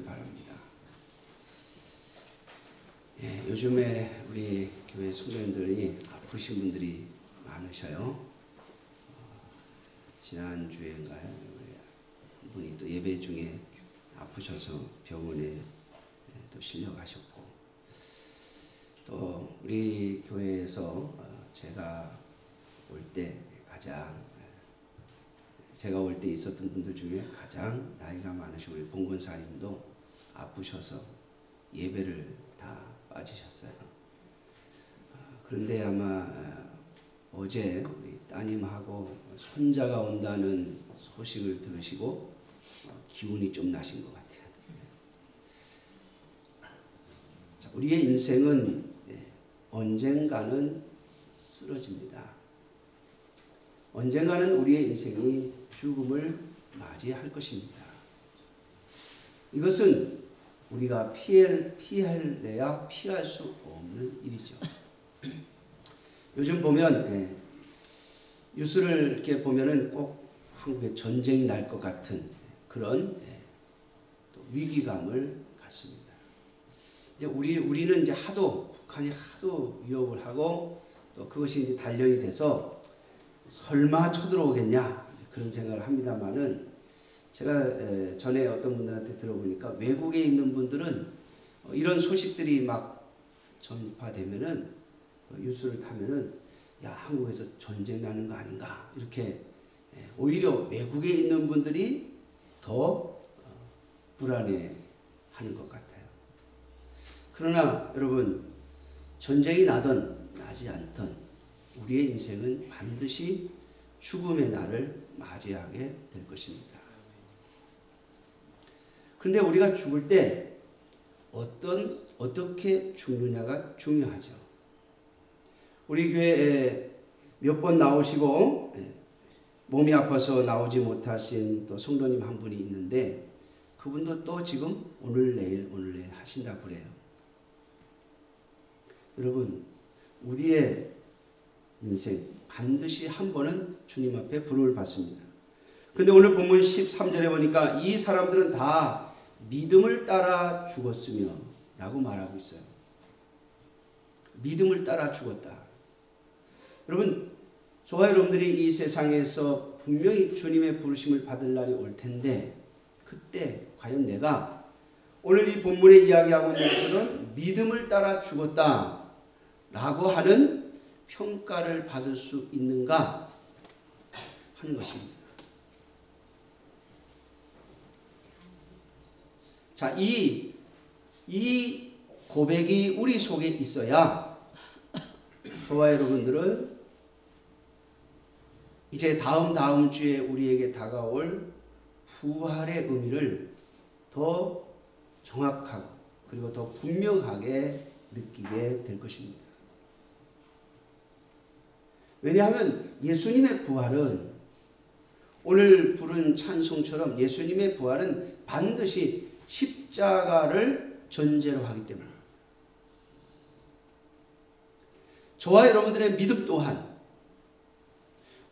바랍니다. 예, 요즘에 우리 교회 성도님들이 아프신 분들이 많으셔요. 지난주에인가요? 한 분이 또 예배 중에 아프셔서 병원에 또 실려가셨고, 또 우리 교회에서 제가 올 때 있었던 분들 중에 가장 나이가 많으신 우리 봉건사님도 아프셔서 예배를 다 빠지셨어요. 그런데 아마 어제 우리 따님하고 손자가 온다는 소식을 들으시고 기운이 좀 나신 것 같아요. 자, 우리의 인생은 언젠가는 쓰러집니다. 언젠가는 우리의 인생이 죽음을 맞이할 것입니다. 이것은 우리가 피할래야 피할 수 없는 일이죠. 요즘 보면 뉴스를 이렇게 보면은 꼭 한국에 전쟁이 날 것 같은 그런 또 위기감을 갖습니다. 이제 우리는 이제 북한이 하도 위협을 하고 또 그것이 이제 단련이 돼서 설마 쳐들어오겠냐 그런 생각을 합니다만은, 제가 전에 어떤 분들한테 들어보니까 외국에 있는 분들은 이런 소식들이 막 전파되면은 뉴스를 타면은 야, 한국에서 전쟁 나는 거 아닌가 이렇게 오히려 외국에 있는 분들이 더 불안해 하는 것 같아요. 그러나 여러분, 전쟁이 나든 나지 않든 우리의 인생은 반드시 죽음의 날을 맞이하게 될 것입니다. 그런데 우리가 죽을 때 어떻게 죽느냐가 중요하죠. 우리 교회에 몇 번 나오시고 몸이 아파서 나오지 못하신 또 성도님 한 분이 있는데, 그분도 또 지금 오늘 내일 하신다고 그래요. 여러분, 우리의 인생 반드시 한 번은 주님 앞에 부름을 받습니다. 그런데 오늘 본문 13절에 보니까 이 사람들은 다 믿음을 따라 죽었으며 라고 말하고 있어요. 믿음을 따라 죽었다. 여러분, 저와 여러분들이 이 세상에서 분명히 주님의 부르심을 받을 날이 올 텐데, 그때 과연 내가 오늘 이 본문에 이야기하고 있는 것처럼 믿음을 따라 죽었다 라고 하는 평가를 받을 수 있는가 하는 것입니다. 자, 이 고백이 우리 속에 있어야 저와 여러분들은 이제 다음 주에 우리에게 다가올 부활의 의미를 더 정확하고 그리고 더 분명하게 느끼게 될 것입니다. 왜냐하면 예수님의 부활은, 오늘 부른 찬송처럼 예수님의 부활은 반드시 십자가를 전제로 하기 때문에, 저와 여러분들의 믿음 또한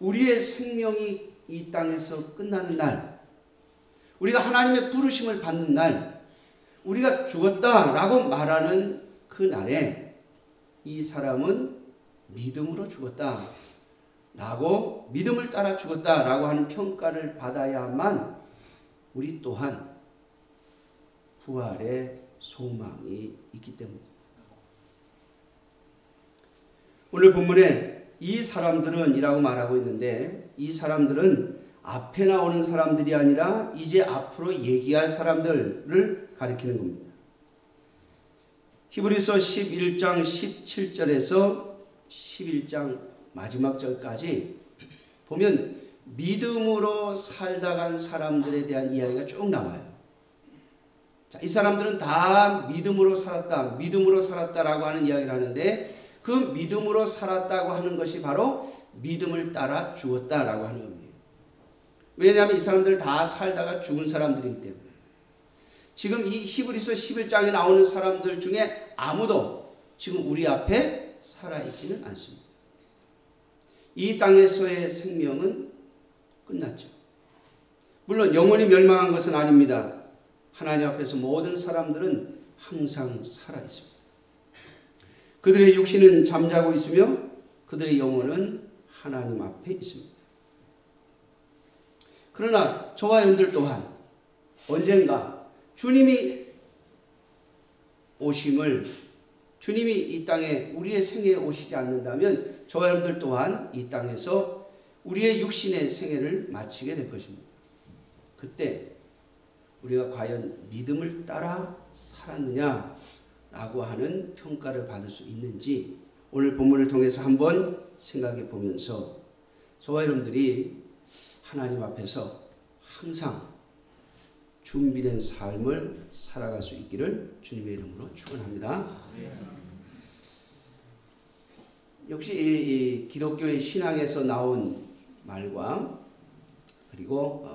우리의 생명이 이 땅에서 끝나는 날, 우리가 하나님의 부르심을 받는 날, 우리가 죽었다라고 말하는 그 날에 이 사람은 믿음으로 죽었다라고, 믿음을 따라 죽었다라고 하는 평가를 받아야만 우리 또한 부활의 소망이 있기 때문입니다. 오늘 본문에 이 사람들은 이라고 말하고 있는데, 이 사람들은 앞에 나오는 사람들이 아니라 이제 앞으로 얘기할 사람들을 가리키는 겁니다. 히브리서 11장 17절에서 11장 마지막 절까지 보면 믿음으로 살다간 사람들에 대한 이야기가 쭉 나와요. 자, 이 사람들은 다 믿음으로 살았다라고 하는 이야기를 하는데, 그 믿음으로 살았다고 하는 것이 바로 믿음을 따라 죽었다라고 하는 겁니다. 왜냐하면 이 사람들 다 살다가 죽은 사람들이기 때문에. 지금 이 히브리서 11장에 나오는 사람들 중에 아무도 지금 우리 앞에 살아있지는 않습니다. 이 땅에서의 생명은 끝났죠. 물론 영원히 멸망한 것은 아닙니다. 하나님 앞에서 모든 사람들은 항상 살아 있습니다. 그들의 육신은 잠자고 있으며 그들의 영혼은 하나님 앞에 있습니다. 그러나 저와 여러분들 또한 언젠가 주님이 이 땅에 우리의 생애에 오시지 않는다면 저와 여러분들 또한 이 땅에서 우리의 육신의 생애를 마치게 될 것입니다. 그때 우리가 과연 믿음을 따라 살았느냐라고 하는 평가를 받을 수 있는지 오늘 본문을 통해서 한번 생각해 보면서 저와 여러분들이 하나님 앞에서 항상 준비된 삶을 살아갈 수 있기를 주님의 이름으로 축원합니다. 역시 이 기독교의 신앙에서 나온 말과 그리고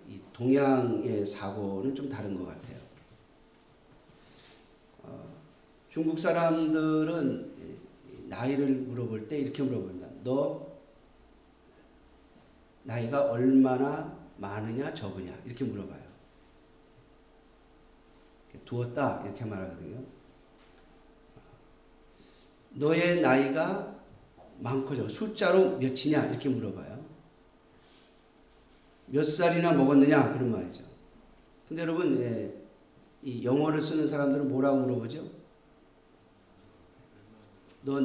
이 동양의 사고는 좀 다른 것 같아요. 중국 사람들은 나이를 물어볼 때 이렇게 물어봅니다. 너 나이가 얼마나 많으냐 적으냐 이렇게 물어봐요. 두었다 이렇게 말하거든요. 너의 나이가 많고 적고 숫자로 몇이냐 이렇게 물어봐요. 몇 살이나 먹었느냐 그런 말이죠. 근데 여러분 이 영어를 쓰는 사람들은 뭐라고 물어보죠? 너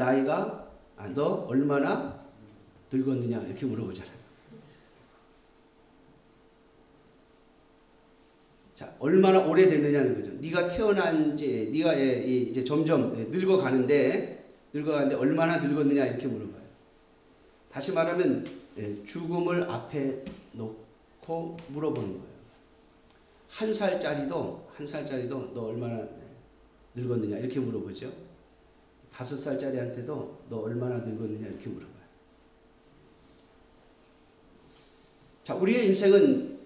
얼마나 늙었느냐 이렇게 물어보잖아요. 자, 얼마나 오래됐느냐는 거죠. 네가 태어난 지, 네가 이제 점점 늙어가는데 얼마나 늙었느냐 이렇게 물어봐요. 다시 말하면 죽음을 앞에 놓고 물어보는 거예요. 한 살짜리도 너 얼마나 늙었느냐 이렇게 물어보죠. 5살짜리한테도 너 얼마나 늙었느냐 이렇게 물어봐요. 자, 우리의 인생은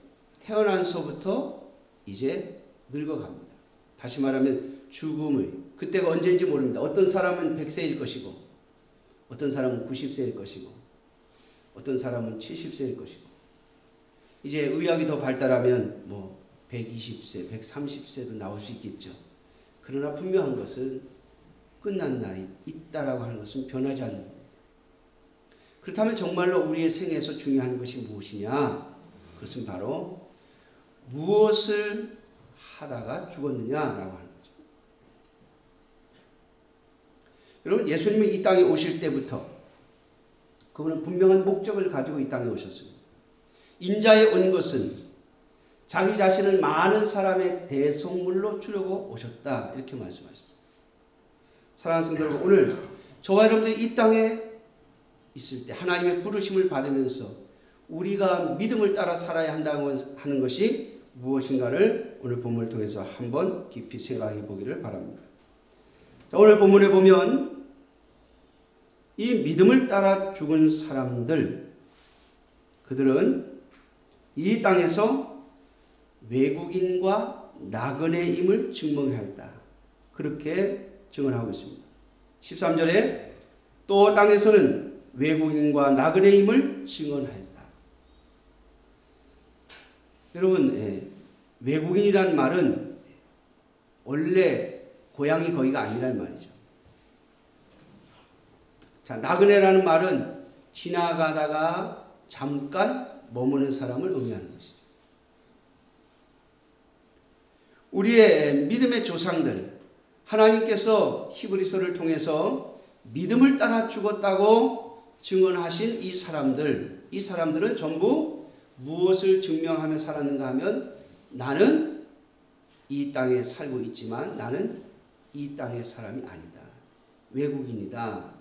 태어난서부터 이제 늙어갑니다. 다시 말하면 그때가 언제인지 모릅니다. 어떤 사람은 100세일 것이고 어떤 사람은 90세일 것이고 어떤 사람은 70세일 것이고 이제 의학이 더 발달하면 120세, 130세도 나올 수 있겠죠. 그러나 분명한 것은 끝난 날이 있다라고 하는 것은 변하지 않는 겁니다. 그렇다면 정말로 우리의 생에서 중요한 것이 무엇이냐? 그것은 바로 무엇을 하다가 죽었느냐라고 하는 거죠. 여러분, 예수님이 이 땅에 오실 때부터 그분은 분명한 목적을 가지고 이 땅에 오셨습니다. 인자에 온 것은 자기 자신을 많은 사람의 대속물로 주려고 오셨다 이렇게 말씀하셨습니다. 사랑하는 성도 여러분, 오늘 저와 여러분들이 이 땅에 있을 때 하나님의 부르심을 받으면서 우리가 믿음을 따라 살아야 한다고 하는 것이 무엇인가를 오늘 본문을 통해서 한번 깊이 생각해 보기를 바랍니다. 오늘 본문에 보면 이 믿음을 따라 죽은 사람들, 그들은 이 땅에서 외국인과 나그네임을 증명하였다. 그렇게 증언하고 있습니다. 13절에 또 땅에서는 외국인과 나그네임을 증언하였다. 여러분, 외국인이란 말은 원래 고향이 거기가 아니란 말이죠. 자, 나그네라는 말은 지나가다가 잠깐 머무는 사람을 의미하는 것이죠. 우리의 믿음의 조상들, 하나님께서 히브리서를 통해서 믿음을 따라 죽었다고 증언하신 이 사람들은 전부 무엇을 증명하며 살았는가 하면 나는 이 땅에 살고 있지만 나는 이 땅의 사람이 아니다. 외국인이다.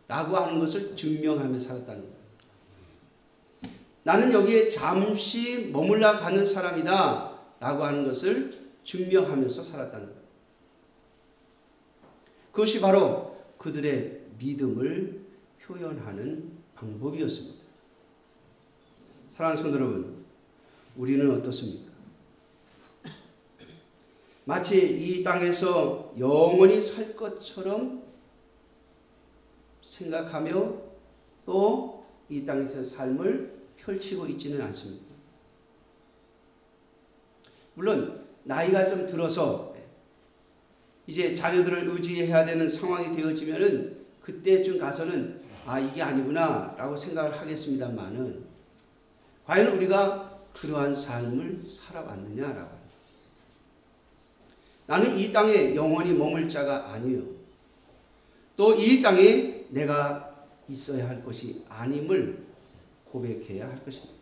라고 하는 것을 증명하며 살았다는 거예요. 나는 여기에 잠시 머물러 가는 사람이다. 라고 하는 것을 증명하면서 살았다는 거예요. 그것이 바로 그들의 믿음을 표현하는 방법이었습니다. 사랑하는 성도 여러분, 우리는 어떻습니까? 마치 이 땅에서 영원히 살 것처럼 생각하며 또 이 땅에서 삶을 펼치고 있지는 않습니다. 물론 나이가 좀 들어서 이제 자녀들을 의지해야 되는 상황이 되어지면은 그때쯤 가서는 아 이게 아니구나 라고 생각을 하겠습니다만은 과연 우리가 그러한 삶을 살아왔느냐라고. 나는 이 땅에 영원히 머물 자가 아니요 또 이 땅에 내가 있어야 할 것이 아님을 고백해야 할 것입니다.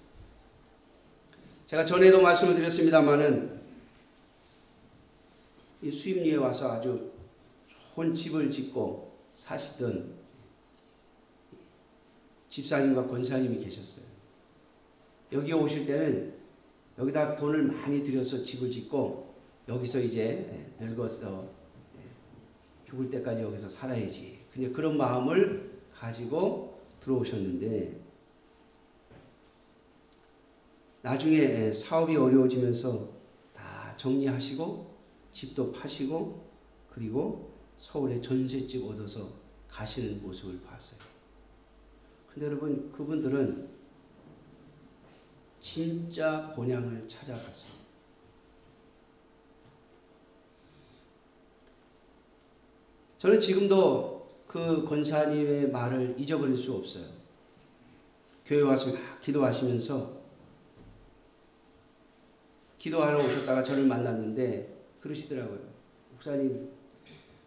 제가 전에도 말씀을 드렸습니다마는 이 수임리에 와서 아주 좋은 집을 짓고 사시던 집사님과 권사님이 계셨어요. 여기 오실 때는 여기다 돈을 많이 들여서 집을 짓고 여기서 이제 늙어서 죽을 때까지 여기서 살아야지. 그냥 그런 마음을 가지고 들어오셨는데 나중에 사업이 어려워지면서 다 정리하시고 집도 파시고 그리고 서울에 전셋집 얻어서 가시는 모습을 봤어요. 근데 여러분 그분들은 진짜 본향을 찾아갔어요. 저는 지금도 그 권사님의 말을 잊어버릴 수 없어요. 교회 와서 막 기도하시면서 기도하러 오셨다가 저를 만났는데 그러시더라고요. 목사님,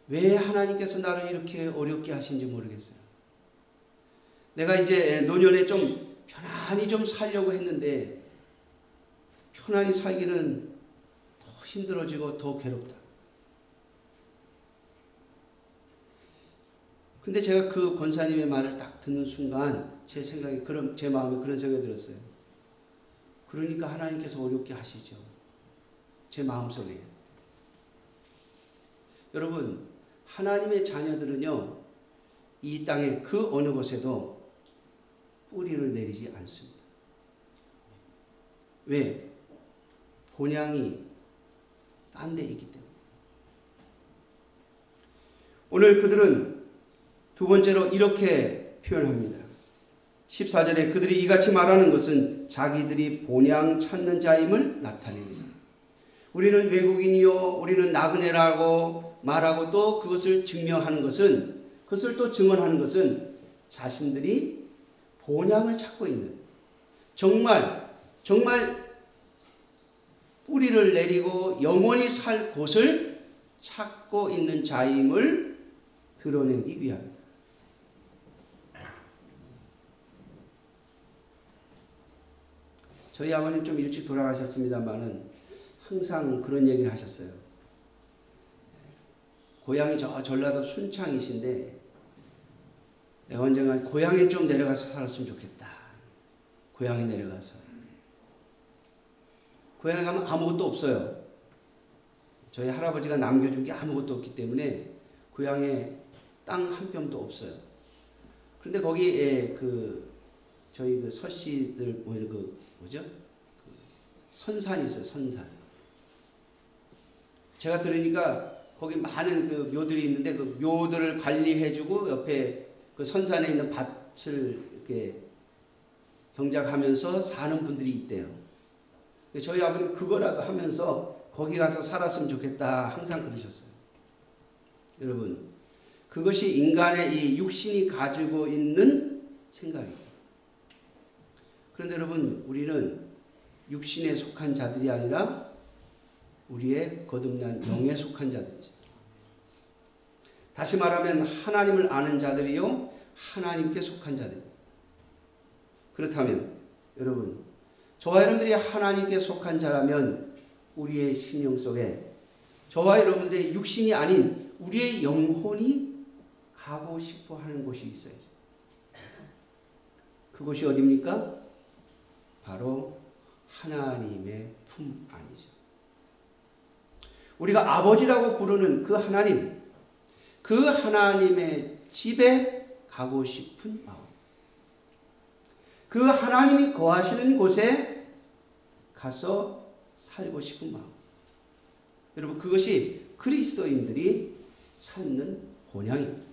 왜 하나님께서 나를 이렇게 어렵게 하신지 모르겠어요. 내가 이제 노년에 좀 편안히 좀 살려고 했는데 편안히 살기는 더 힘들어지고 더 괴롭다. 근데 제가 그 권사님의 말을 딱 듣는 순간 제 마음에 그런 생각이 들었어요. 그러니까 하나님께서 어렵게 하시죠. 제 마음속에. 여러분, 하나님의 자녀들은요, 이 땅의 그 어느 곳에도 뿌리를 내리지 않습니다. 왜? 본향이 딴 데 있기 때문에. 오늘 그들은 두 번째로 이렇게 표현합니다. 14절에 그들이 이같이 말하는 것은 자기들이 본향 찾는 자임을 나타냅니다. 우리는 외국인이요, 우리는 나그네라고 말하고 또 그것을 증명하는 것은, 그것을 또 증언하는 것은 자신들이 본향을 찾고 있는, 정말 뿌리를 내리고 영원히 살 곳을 찾고 있는 자임을 드러내기 위함입니다. 저희 아버님 좀 일찍 돌아가셨습니다만은 항상 그런 얘기를 하셨어요. 고향이 저 전라도 순창이신데 내가 언젠가 고향에 좀 내려가서 살았으면 좋겠다. 고향에 내려가서. 고향에 가면 아무것도 없어요. 저희 할아버지가 남겨준 게 아무것도 없기 때문에 고향에 땅 한 평도 없어요. 그런데 거기에 저희 그 서씨들 선산이 있어요. 선산. 제가 들으니까 거기 많은 그 묘들이 있는데 그 묘들을 관리해주고 옆에 그 선산에 있는 밭을 이렇게 경작하면서 사는 분들이 있대요. 저희 아버님 그거라도 하면서 거기 가서 살았으면 좋겠다 항상 그러셨어요. 여러분, 그것이 인간의 이 육신이 가지고 있는 생각이에요. 그런데 여러분, 우리는 육신에 속한 자들이 아니라 우리의 거듭난 영에 속한 자들이죠. 다시 말하면 하나님을 아는 자들이요, 하나님께 속한 자들입니다. 그렇다면 여러분, 저와 여러분들이 하나님께 속한 자라면 우리의 심령 속에 저와 여러분들의 육신이 아닌 우리의 영혼이 가고 싶어 하는 곳이 있어야죠. 그곳이 어디입니까? 바로 하나님의 품 안이죠. 우리가 아버지라고 부르는 그 하나님, 그 하나님의 집에 가고 싶은 마음, 그 하나님이 거하시는 곳에 가서 살고 싶은 마음. 여러분, 그것이 그리스도인들이 찾는 본향입니다.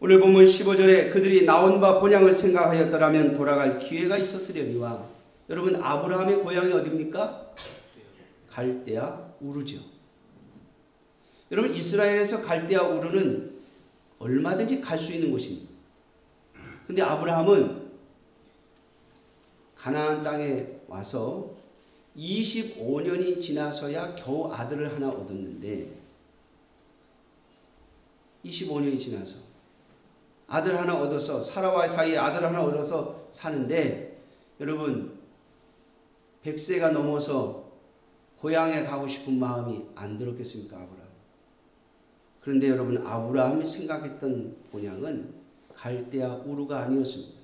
오늘 본문 15절에 그들이 나온 바 본향을 생각하였더라면 돌아갈 기회가 있었으려니와, 여러분, 아브라함의 고향이 어디입니까? 갈대아 우르죠. 여러분, 이스라엘에서 갈대아 우르는 얼마든지 갈 수 있는 곳입니다. 근데 아브라함은 가나안 땅에 와서 25년이 지나서야 겨우 아들을 하나 얻었는데, 25년이 지나서 아들 하나 얻어서, 사라와 사이에 아들 하나 얻어서 사는데, 여러분 100세가 넘어서 고향에 가고 싶은 마음이 안 들었겠습니까, 아브라함? 그런데 여러분, 아브라함이 생각했던 본향은 갈대아 우르가 아니었습니다.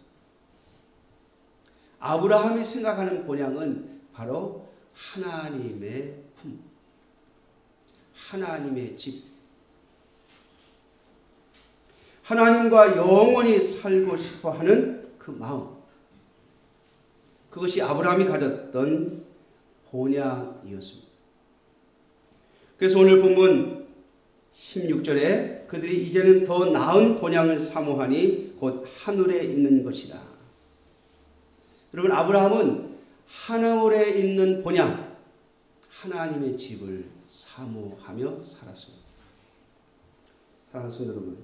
아브라함이 생각하는 본향은 바로 하나님의 품, 하나님의 집, 하나님과 영원히 살고 싶어 하는 그 마음, 그것이 아브라함이 가졌던 본향이었습니다. 그래서 오늘 본문 16절에 그들이 이제는 더 나은 본향을 사모하니 곧 하늘에 있는 것이다. 여러분, 아브라함은 하늘에 있는 본향, 하나님의 집을 사모하며 살았습니다. 사랑하는 성도 여러분,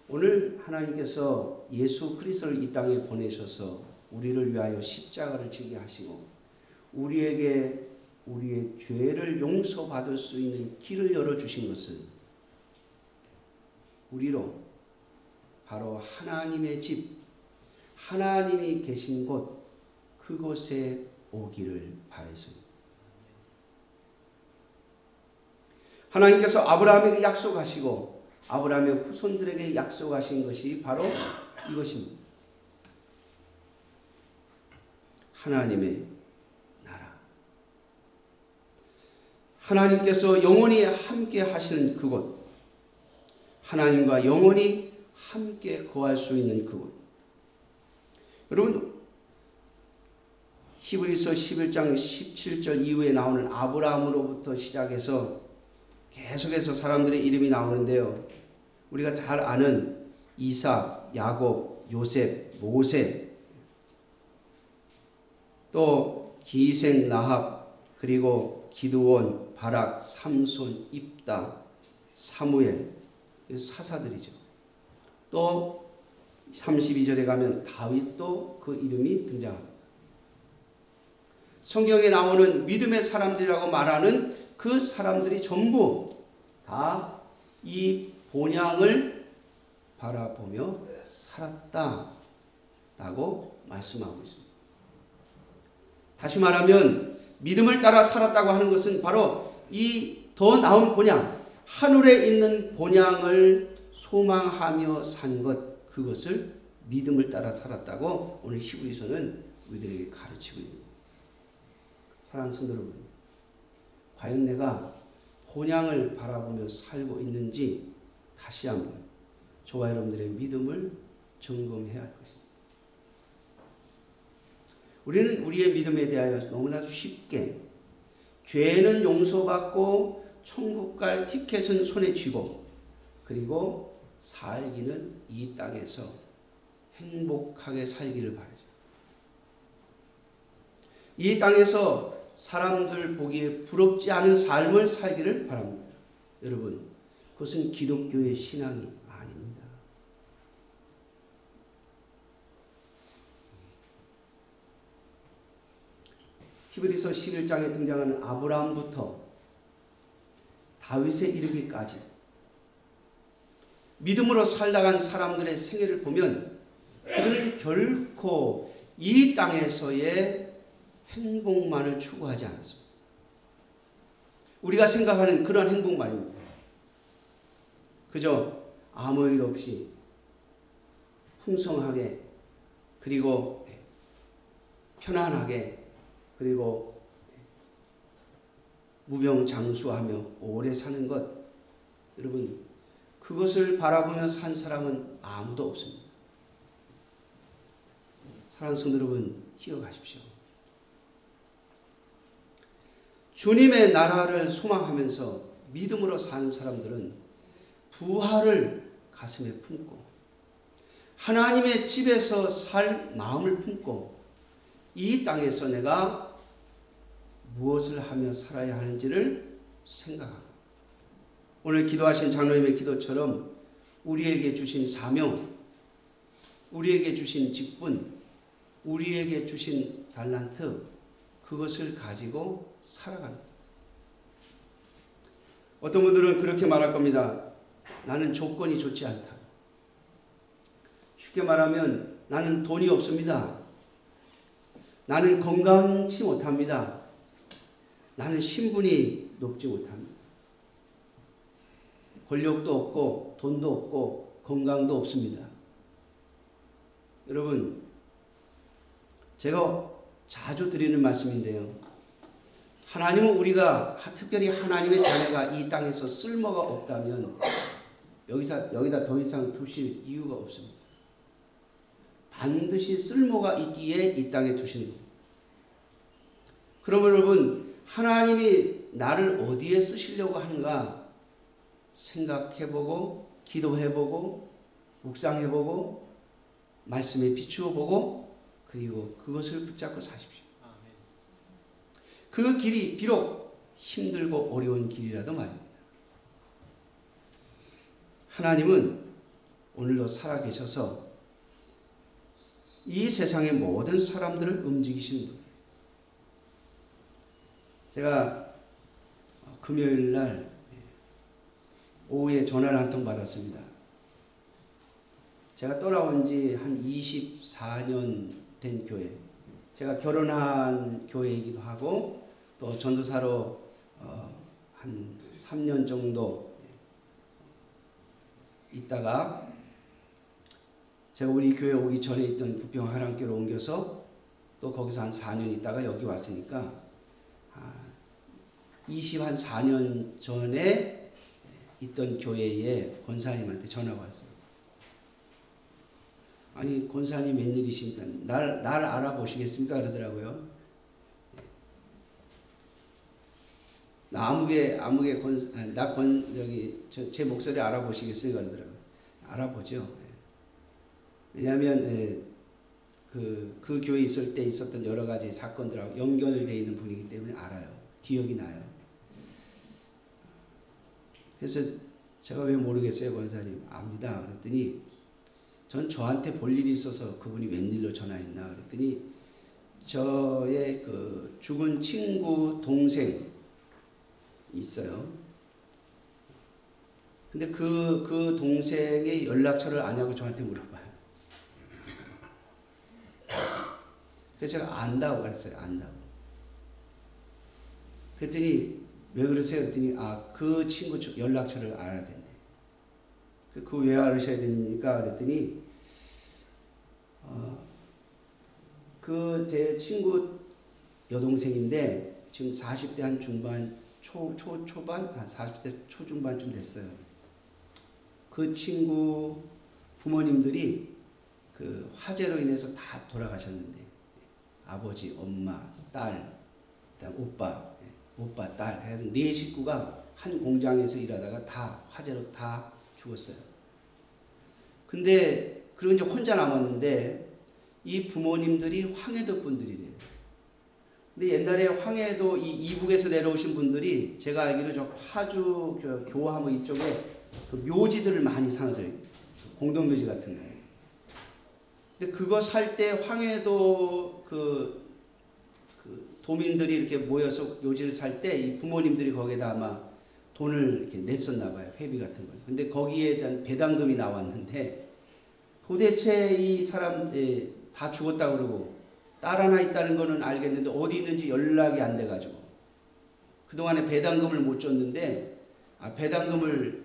오늘 하나님께서 예수 그리스도를 이 땅에 보내셔서 우리를 위하여 십자가를 지게 하시고 우리에게 우리의 죄를 용서받을 수 있는 길을 열어주신 것은 우리로 바로 하나님의 집, 하나님이 계신 곳, 그곳에 오기를 바랬습니다. 하나님께서 아브라함에게 약속하시고 아브라함의 후손들에게 약속하신 것이 바로 이것입니다. 하나님의 나라. 하나님께서 영원히 함께 하시는 그곳, 하나님과 영원히 함께 거할 수 있는 그곳. 여러분, 히브리서 11장 17절 이후에 나오는 아브라함으로부터 시작해서 계속해서 사람들의 이름이 나오는데요. 우리가 잘 아는 이삭, 야곱, 요셉, 모세, 또 기생 라합, 그리고 기드온, 바락, 삼손, 입다, 사무엘, 사사들이죠. 또 32절에 가면 다윗도 그 이름이 등장합니다. 성경에 나오는 믿음의 사람들이라고 말하는 그 사람들이 전부 다 이 본향을 바라보며 살았다라고 말씀하고 있습니다. 다시 말하면 믿음을 따라 살았다고 하는 것은 바로 이 더 나은 본향, 하늘에 있는 본향을 소망하며 산 것, 그것을 믿음을 따라 살았다고 오늘 히브리서는 우리들에게 가르치고 있습니다. 사랑하는 성도 여러분, 과연 내가 본향을 바라보며 살고 있는지 다시 한번 저와 여러분들의 믿음을 점검해야 할 것입니다. 우리는 우리의 믿음에 대하여 너무나도 쉽게 죄는 용서받고 천국 갈 티켓은 손에 쥐고 그리고 살기는 이 땅에서 행복하게 살기를 바라죠. 이 땅에서 사람들 보기에 부럽지 않은 삶을 살기를 바랍니다. 여러분, 그것은 기독교의 신앙이 아닙니다. 히브리서 11장에 등장하는 아브라함부터 다윗에 이르기까지 믿음으로 살다간 사람들의 생애를 보면 그들은 결코 이 땅에서의 행복만을 추구하지 않았습니다. 우리가 생각하는 그런 행복 말입니다. 그저 아무 일 없이 풍성하게, 그리고 편안하게, 그리고 무병장수하며 오래 사는 것, 여러분, 그것을 바라보며 산 사람은 아무도 없습니다. 사랑하는 성도 여러분, 기억하십시오. 주님의 나라를 소망하면서 믿음으로 사는 사람들은 부활을 가슴에 품고 하나님의 집에서 살 마음을 품고 이 땅에서 내가 무엇을 하며 살아야 하는지를 생각하고 오늘 기도하신 장로님의 기도처럼 우리에게 주신 사명, 우리에게 주신 직분, 우리에게 주신 달란트 그것을 가지고 살아가는 거예요. 어떤 분들은 그렇게 말할 겁니다. 나는 조건이 좋지 않다. 쉽게 말하면 나는 돈이 없습니다. 나는 건강치 못합니다. 나는 신분이 높지 못합니다. 권력도 없고 돈도 없고 건강도 없습니다. 여러분, 제가 자주 드리는 말씀인데요. 하나님은 우리가 특별히 하나님의 자녀가 이 땅에서 쓸모가 없다면 여기다 더 이상 두실 이유가 없습니다. 반드시 쓸모가 있기에 이 땅에 두시는 겁니다. 그러면 여러분, 하나님이 나를 어디에 쓰시려고 하는가 생각해보고 기도해보고 묵상해보고 말씀에 비추어보고 그리고 그것을 붙잡고 사십시오. 그 길이 비록 힘들고 어려운 길이라도 말입니다. 하나님은 오늘도 살아계셔서 이 세상의 모든 사람들을 움직이시는 분이에요. 제가 금요일 날 오후에 전화를 한 통 받았습니다. 제가 떠나온 지 한 24년 된 교회, 제가 결혼한 교회이기도 하고 또 전도사로 한 3년 정도 있다가 제가 우리 교회 오기 전에 있던 부평 하랑교로 옮겨서 또 거기서 한 4년 있다가 여기 왔으니까 24년 전에 있던 교회에 권사님한테 전화가 왔어요. 아니 권사님 웬일이십니까? 날 알아보시겠습니까? 그러더라고요. 제 목소리 알아보시겠습니까? 그러더라고요. 알아보죠. 왜냐하면 그 교회에 있을 때 있었던 여러 가지 사건들하고 연결되어 있는 분이기 때문에 알아요. 기억이 나요. 그래서 제가 왜 모르겠어요, 권사님? 압니다. 그랬더니 전 저한테 볼 일이 있어서 그분이 웬일로 전화했나 그랬더니 저의 그 죽은 친구 동생 있어요. 근데 그 동생의 연락처를 아냐고 저한테 물어봐요. 그래서 제가 안다고 그랬어요. 안다고. 그랬더니 왜 그러세요? 그랬더니 그 친구 연락처를 알아야 된대. 그 왜 알으셔야 됩니까? 그랬더니 제 친구 여동생인데 지금 40대 한 중반 초반 40대 초중반쯤 됐어요. 그 친구 부모님들이 그 화재로 인해서 다 돌아가셨는데 아버지, 엄마, 딸, 오빠, 딸 해서 4식구가 한 공장에서 일하다가 다 화재로 다 죽었어요. 근데 그리고 이제 혼자 남았는데 이 부모님들이 황해도 분들이래요. 근데 옛날에 황해도 이북에서 내려오신 분들이 제가 알기로 저 파주 교화모 이쪽에 그 묘지들을 많이 사세요. 공동묘지 같은 거. 근데 그거 살 때 황해도 그 도민들이 이렇게 모여서 묘지를 살 때 이 부모님들이 거기에다 아마 돈을 이렇게 냈었나 봐요. 회비 같은 걸. 근데 거기에 대한 배당금이 나왔는데 도대체 이 사람 다 죽었다고 그러고 딸 하나 있다는 거는 알겠는데 어디 있는지 연락이 안 돼가지고 그동안에 배당금을 못 줬는데 배당금을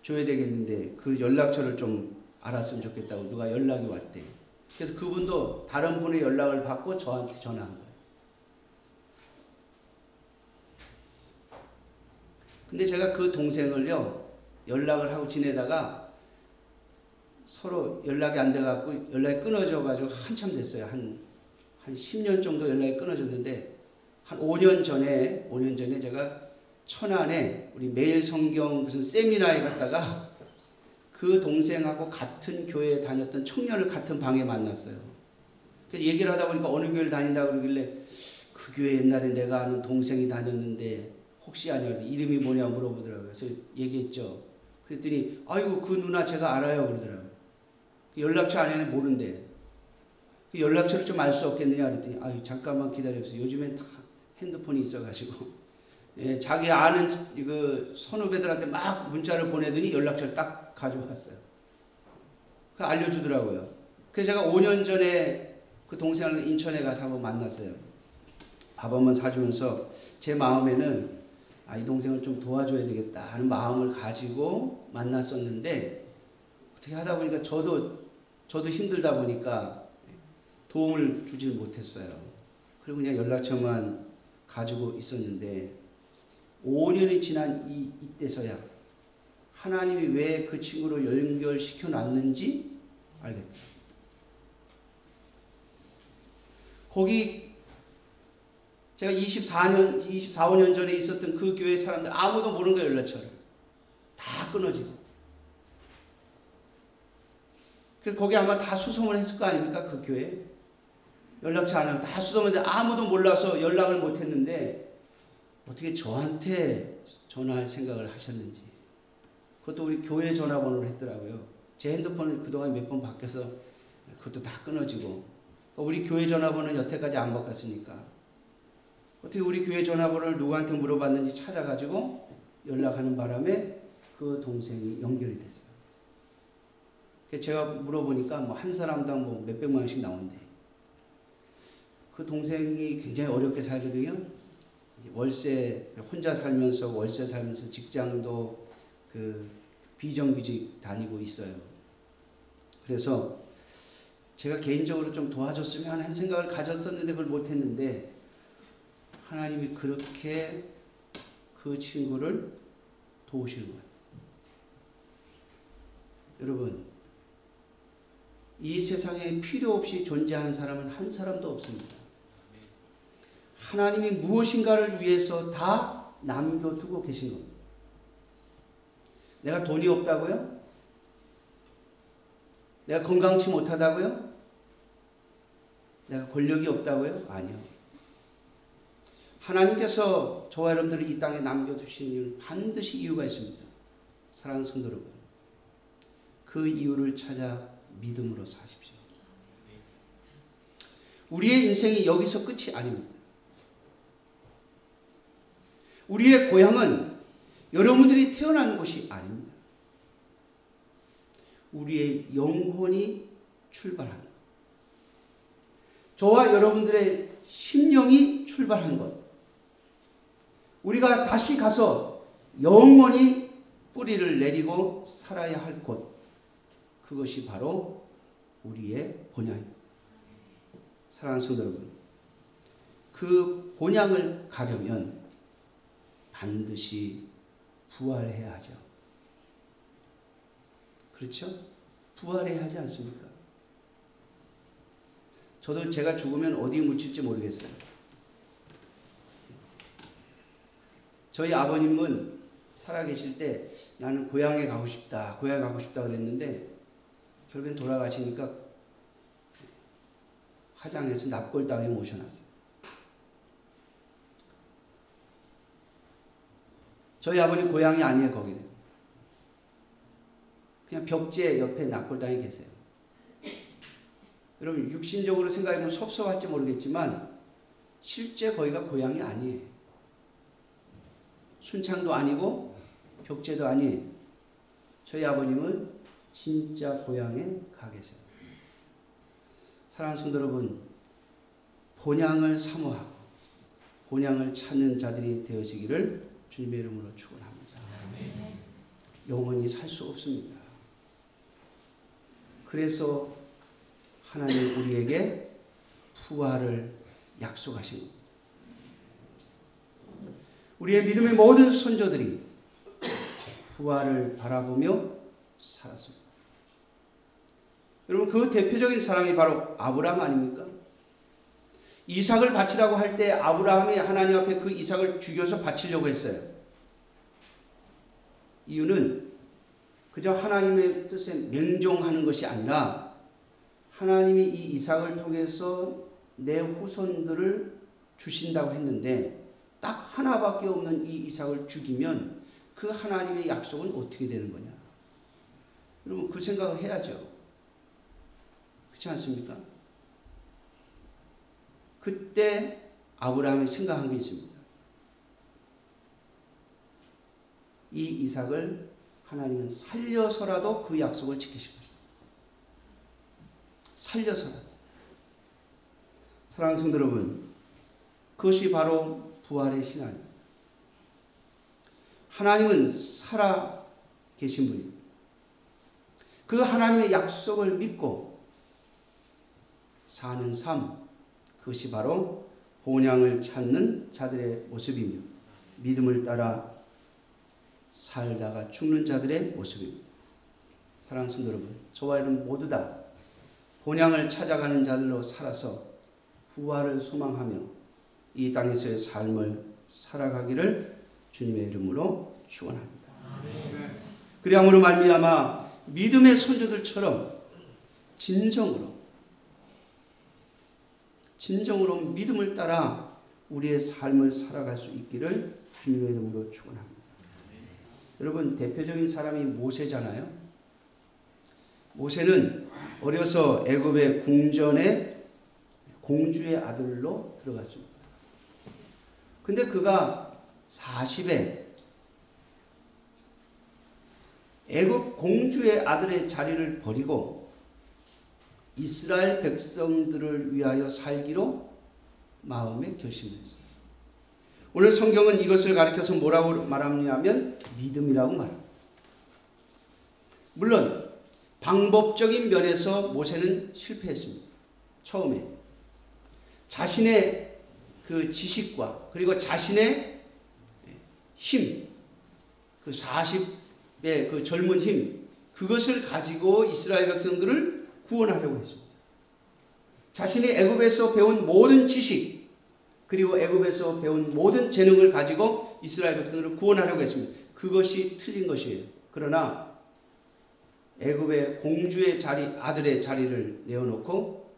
줘야 되겠는데 그 연락처를 좀 알았으면 좋겠다고 누가 연락이 왔대. 그래서 그분도 다른 분의 연락을 받고 저한테 전화한 거예요. 근데 제가 그 동생을요 연락을 하고 지내다가 서로 연락이 안 돼갖고 연락이 끊어져가지고 한참 됐어요. 한 10년 정도 연락이 끊어졌는데 한 5년 전에 제가 천안에 우리 매일 성경 무슨 세미나에 갔다가 그 동생하고 같은 교회에 다녔던 청년을 같은 방에 만났어요. 그래서 얘기를 하다 보니까 어느 교회를 다닌다고 그러길래 그 교회 옛날에 내가 아는 동생이 다녔는데 혹시 아냐 이름이 뭐냐 물어보더라고요. 그래서 얘기했죠. 그랬더니 아이고 그 누나 제가 알아요 그러더라고요. 그 연락처 안에는 모른대. 그 연락처를 좀 알 수 없겠느냐 그랬더니 아유 잠깐만 기다려보세요. 요즘엔 다 핸드폰이 있어가지고 예, 자기 아는 그 선후배들한테 막 문자를 보내더니 연락처를 딱 가져왔어요. 그 알려주더라고요. 그래서 제가 5년 전에 그 동생을 인천에 가서 한번 만났어요. 밥 한번 사주면서 제 마음에는 이 동생을 좀 도와줘야 되겠다 하는 마음을 가지고 만났었는데 어떻게 하다 보니까 저도 힘들다 보니까 도움을 주질 못했어요. 그리고 그냥 연락처만 가지고 있었는데 5년이 지난 이때서야 하나님이 왜 그 친구를 연결시켜 놨는지 알겠다. 거기 제가 24, 5년 전에 있었던 그 교회 사람들 아무도 모르는 거예요. 연락처를. 다 끊어지고. 그래서 거기 아마 다 수송을 했을 거 아닙니까? 그 교회. 연락처 안 하면 다 수송했는데 아무도 몰라서 연락을 못 했는데 어떻게 저한테 전화할 생각을 하셨는지. 그것도 우리 교회 전화번호를 했더라고요. 제 핸드폰은 그동안 몇 번 바뀌어서 그것도 다 끊어지고. 우리 교회 전화번호는 여태까지 안 바꿨으니까. 어떻게 우리 교회 전화번호를 누구한테 물어봤는지 찾아가지고 연락하는 바람에 그 동생이 연결이 됐어요. 그래서 제가 물어보니까 뭐 한 사람당 뭐 몇백만 원씩 나온대. 그 동생이 굉장히 어렵게 살거든요. 월세, 혼자 살면서 월세 살면서 직장도 그 비정규직 다니고 있어요. 그래서 제가 개인적으로 좀 도와줬으면 하는 생각을 가졌었는데 그걸 못했는데 하나님이 그렇게 그 친구를 도우시는 거예요. 여러분, 이 세상에 필요 없이 존재하는 사람은 한 사람도 없습니다. 하나님이 무엇인가를 위해서 다 남겨두고 계신 겁니다. 내가 돈이 없다고요? 내가 건강치 못하다고요? 내가 권력이 없다고요? 아니요. 하나님께서 저와 여러분들을 이 땅에 남겨두신 이유는 반드시 이유가 있습니다. 사랑하는 성도 여러분, 그 이유를 찾아 믿음으로 사십시오. 우리의 인생이 여기서 끝이 아닙니다. 우리의 고향은 여러분들이 태어난 곳이 아닙니다. 우리의 영혼이 출발한, 저와 여러분들의 심령이 출발한 것, 우리가 다시 가서 영원히 뿌리를 내리고 살아야 할 곳, 그것이 바로 우리의 본향입니다. 사랑하는 성도 여러분, 그 본향을 가려면 반드시 부활해야 하죠. 그렇죠? 부활해야 하지 않습니까? 저도 제가 죽으면 어디 묻힐지 모르겠어요. 저희 아버님은 살아계실 때 나는 고향에 가고 싶다, 고향에 가고 싶다 그랬는데 결국엔 돌아가시니까 화장에서 납골당에 모셔놨어요. 저희 아버님 고향이 아니에요, 거기는. 그냥 벽제 옆에 납골당에 계세요. 여러분, 육신적으로 생각해보면 섭섭할지 모르겠지만 실제 거기가 고향이 아니에요. 순창도 아니고 벽제도 아니에요. 저희 아버님은 진짜 고향에 가 계세요. 사랑하는 성도 여러분, 본향을 사모하고 본향을 찾는 자들이 되어지기를 주님의 이름으로 축원합니다. 영원히 살 수 없습니다. 그래서 하나님 우리에게 부활을 약속하신 겁니다. 우리의 믿음의 모든 선조들이 부활을 바라보며 살았습니다. 여러분, 그 대표적인 사람이 바로 아브라함 아닙니까? 이삭을 바치라고 할 때 아브라함이 하나님 앞에 그 이삭을 죽여서 바치려고 했어요. 이유는 그저 하나님의 뜻에 맹종하는 것이 아니라 하나님이 이 이삭을 통해서 내 후손들을 주신다고 했는데 딱 하나밖에 없는 이 이삭을 죽이면 그 하나님의 약속은 어떻게 되는 거냐? 여러분 그 생각을 해야죠. 그렇지 않습니까? 그때 아브라함이 생각한 게 있습니다. 이 이삭을 하나님은 살려서라도 그 약속을 지키실 것이다. 살려서라도. 사랑하는 성도 여러분, 그것이 바로 부활의 신앙입니다. 하나님은 살아 계신 분입니다. 그 하나님의 약속을 믿고 사는 삶, 그것이 바로 본향을 찾는 자들의 모습이며 믿음을 따라 살다가 죽는 자들의 모습입니다. 사랑하는 성도 여러분, 저와 여러분 모두 다 본향을 찾아가는 자들로 살아서 부활을 소망하며 이 땅에서의 삶을 살아가기를 주님의 이름으로 축원합니다. 그리함으로 말미암아 믿음의 손주들처럼 진정으로 믿음을 따라 우리의 삶을 살아갈 수 있기를 주님의 이름으로 축원합니다. 여러분 대표적인 사람이 모세잖아요. 모세는 어려서 애굽의 궁전에 공주의 아들로 들어갔습니다. 근데 그가 40에 애굽 공주의 아들의 자리를 버리고 이스라엘 백성들을 위하여 살기로 마음에 결심했어요. 오늘 성경은 이것을 가리켜서 뭐라고 말하냐면 믿음이라고 말합니다. 물론 방법적인 면에서 모세는 실패했습니다. 처음에 자신의 그 지식과 그리고 자신의 힘, 그 40의 그 젊은 힘, 그것을 가지고 이스라엘 백성들을 구원하려고 했습니다. 자신이 애굽에서 배운 모든 지식 그리고 애굽에서 배운 모든 재능을 가지고 이스라엘 백성들을 구원하려고 했습니다. 그것이 틀린 것이에요. 그러나 애굽의 공주의 자리, 아들의 자리를 내어놓고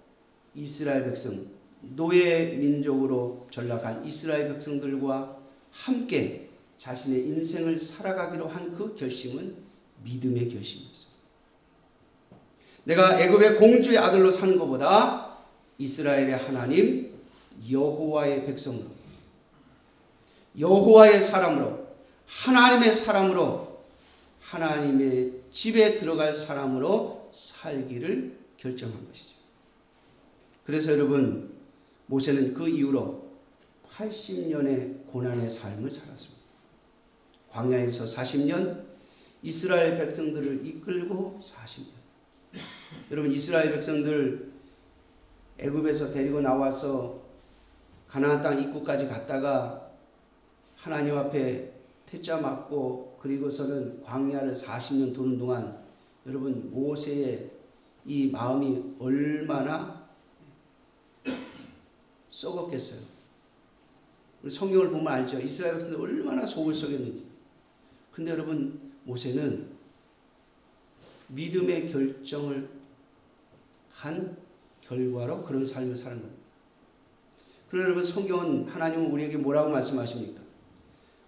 이스라엘 백성, 노예 민족으로 전락한 이스라엘 백성들과 함께 자신의 인생을 살아가기로 한 그 결심은 믿음의 결심이었어요. 내가 애굽의 공주의 아들로 사는 것보다 이스라엘의 하나님 여호와의 백성으로, 여호와의 사람으로, 하나님의 사람으로, 하나님의 집에 들어갈 사람으로 살기를 결정한 것이죠. 그래서 여러분 모세는 그 이후로 80년의 고난의 삶을 살았습니다. 광야에서 40년, 이스라엘 백성들을 이끌고 40년. 여러분 이스라엘 백성들 애굽에서 데리고 나와서 가나안 땅 입구까지 갔다가 하나님 앞에 퇴짜 맞고 그리고서는 광야를 40년 도는 동안 여러분 모세의 이 마음이 얼마나 썩었겠어요. 우리 성경을 보면 알죠. 이스라엘 백성들 얼마나 속을 썩였는지. 근데 여러분 모세는 믿음의 결정을 한 결과로 그런 삶을 사는 겁니다. 그러나 여러분 성경은 하나님은 우리에게 뭐라고 말씀하십니까?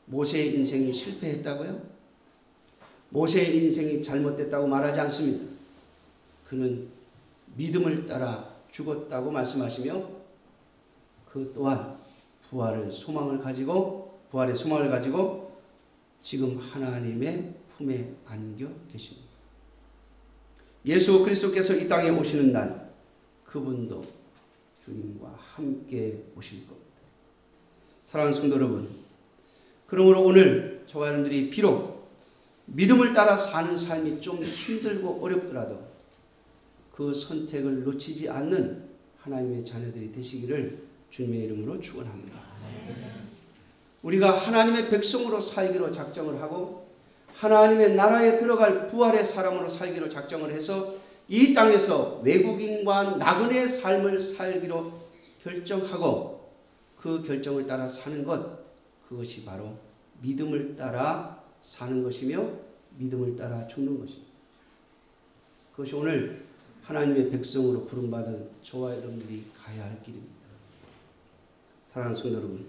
모세의 인생이 실패했다고요? 모세의 인생이 잘못됐다고 말하지 않습니다. 그는 믿음을 따라 죽었다고 말씀하시며 그 또한 부활의 소망을 가지고 지금 하나님의 품에 안겨 계십니다. 예수 그리스도께서 이 땅에 오시는 날 그분도 주님과 함께 오실 겁니다. 사랑하는 성도 여러분, 그러므로 오늘 저와 여러분들이 비록 믿음을 따라 사는 삶이 좀 힘들고 어렵더라도 그 선택을 놓치지 않는 하나님의 자녀들이 되시기를 주님의 이름으로 축원합니다. 우리가 하나님의 백성으로 살기로 작정을 하고 하나님의 나라에 들어갈 부활의 사람으로 살기로 작정을 해서 이 땅에서 외국인과 나그네의 삶을 살기로 결정하고 그 결정을 따라 사는 것, 그것이 바로 믿음을 따라 사는 것이며 믿음을 따라 죽는 것입니다. 그것이 오늘 하나님의 백성으로 부름받은 저와 여러분들이 가야 할 길입니다. 사랑하는 성도 여러분,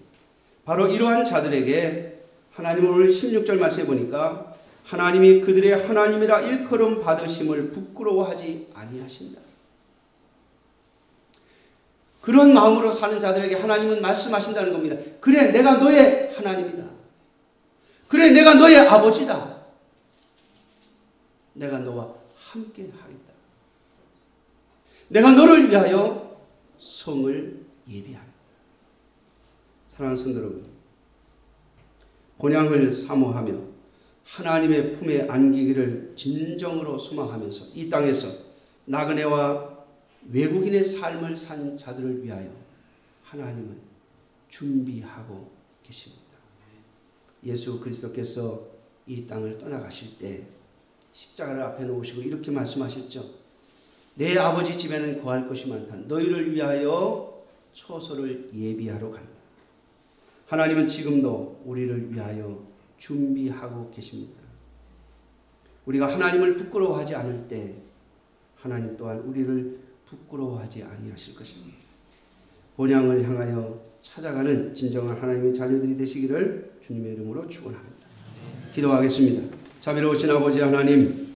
바로 이러한 자들에게 하나님은 오늘 16절 말씀해 보니까 하나님이 그들의 하나님이라 일컬음 받으심을 부끄러워하지 아니하신다. 그런 마음으로 사는 자들에게 하나님은 말씀하신다는 겁니다. 그래, 내가 너의 하나님이다. 그래, 내가 너의 아버지다. 내가 너와 함께 하겠다. 내가 너를 위하여 성을 예비하겠다. 사랑하는 성도 여러분, 본향을 사모하며 하나님의 품에 안기기를 진정으로 소망하면서 이 땅에서 나그네와 외국인의 삶을 산 자들을 위하여 하나님은 준비하고 계십니다. 예수 그리스도께서 이 땅을 떠나가실 때 십자가를 앞에 놓으시고 이렇게 말씀하셨죠. 내 아버지 집에는 거할 것이 많다. 너희를 위하여 처소를 예비하러 간다. 하나님은 지금도 우리를 위하여 준비하고 계십니다. 우리가 하나님을 부끄러워하지 않을 때 하나님 또한 우리를 부끄러워하지 아니하실 것입니다. 본향을 향하여 찾아가는 진정한 하나님의 자녀들이 되시기를 주님의 이름으로 축원합니다. 기도하겠습니다. 자비로우신 아버지 하나님,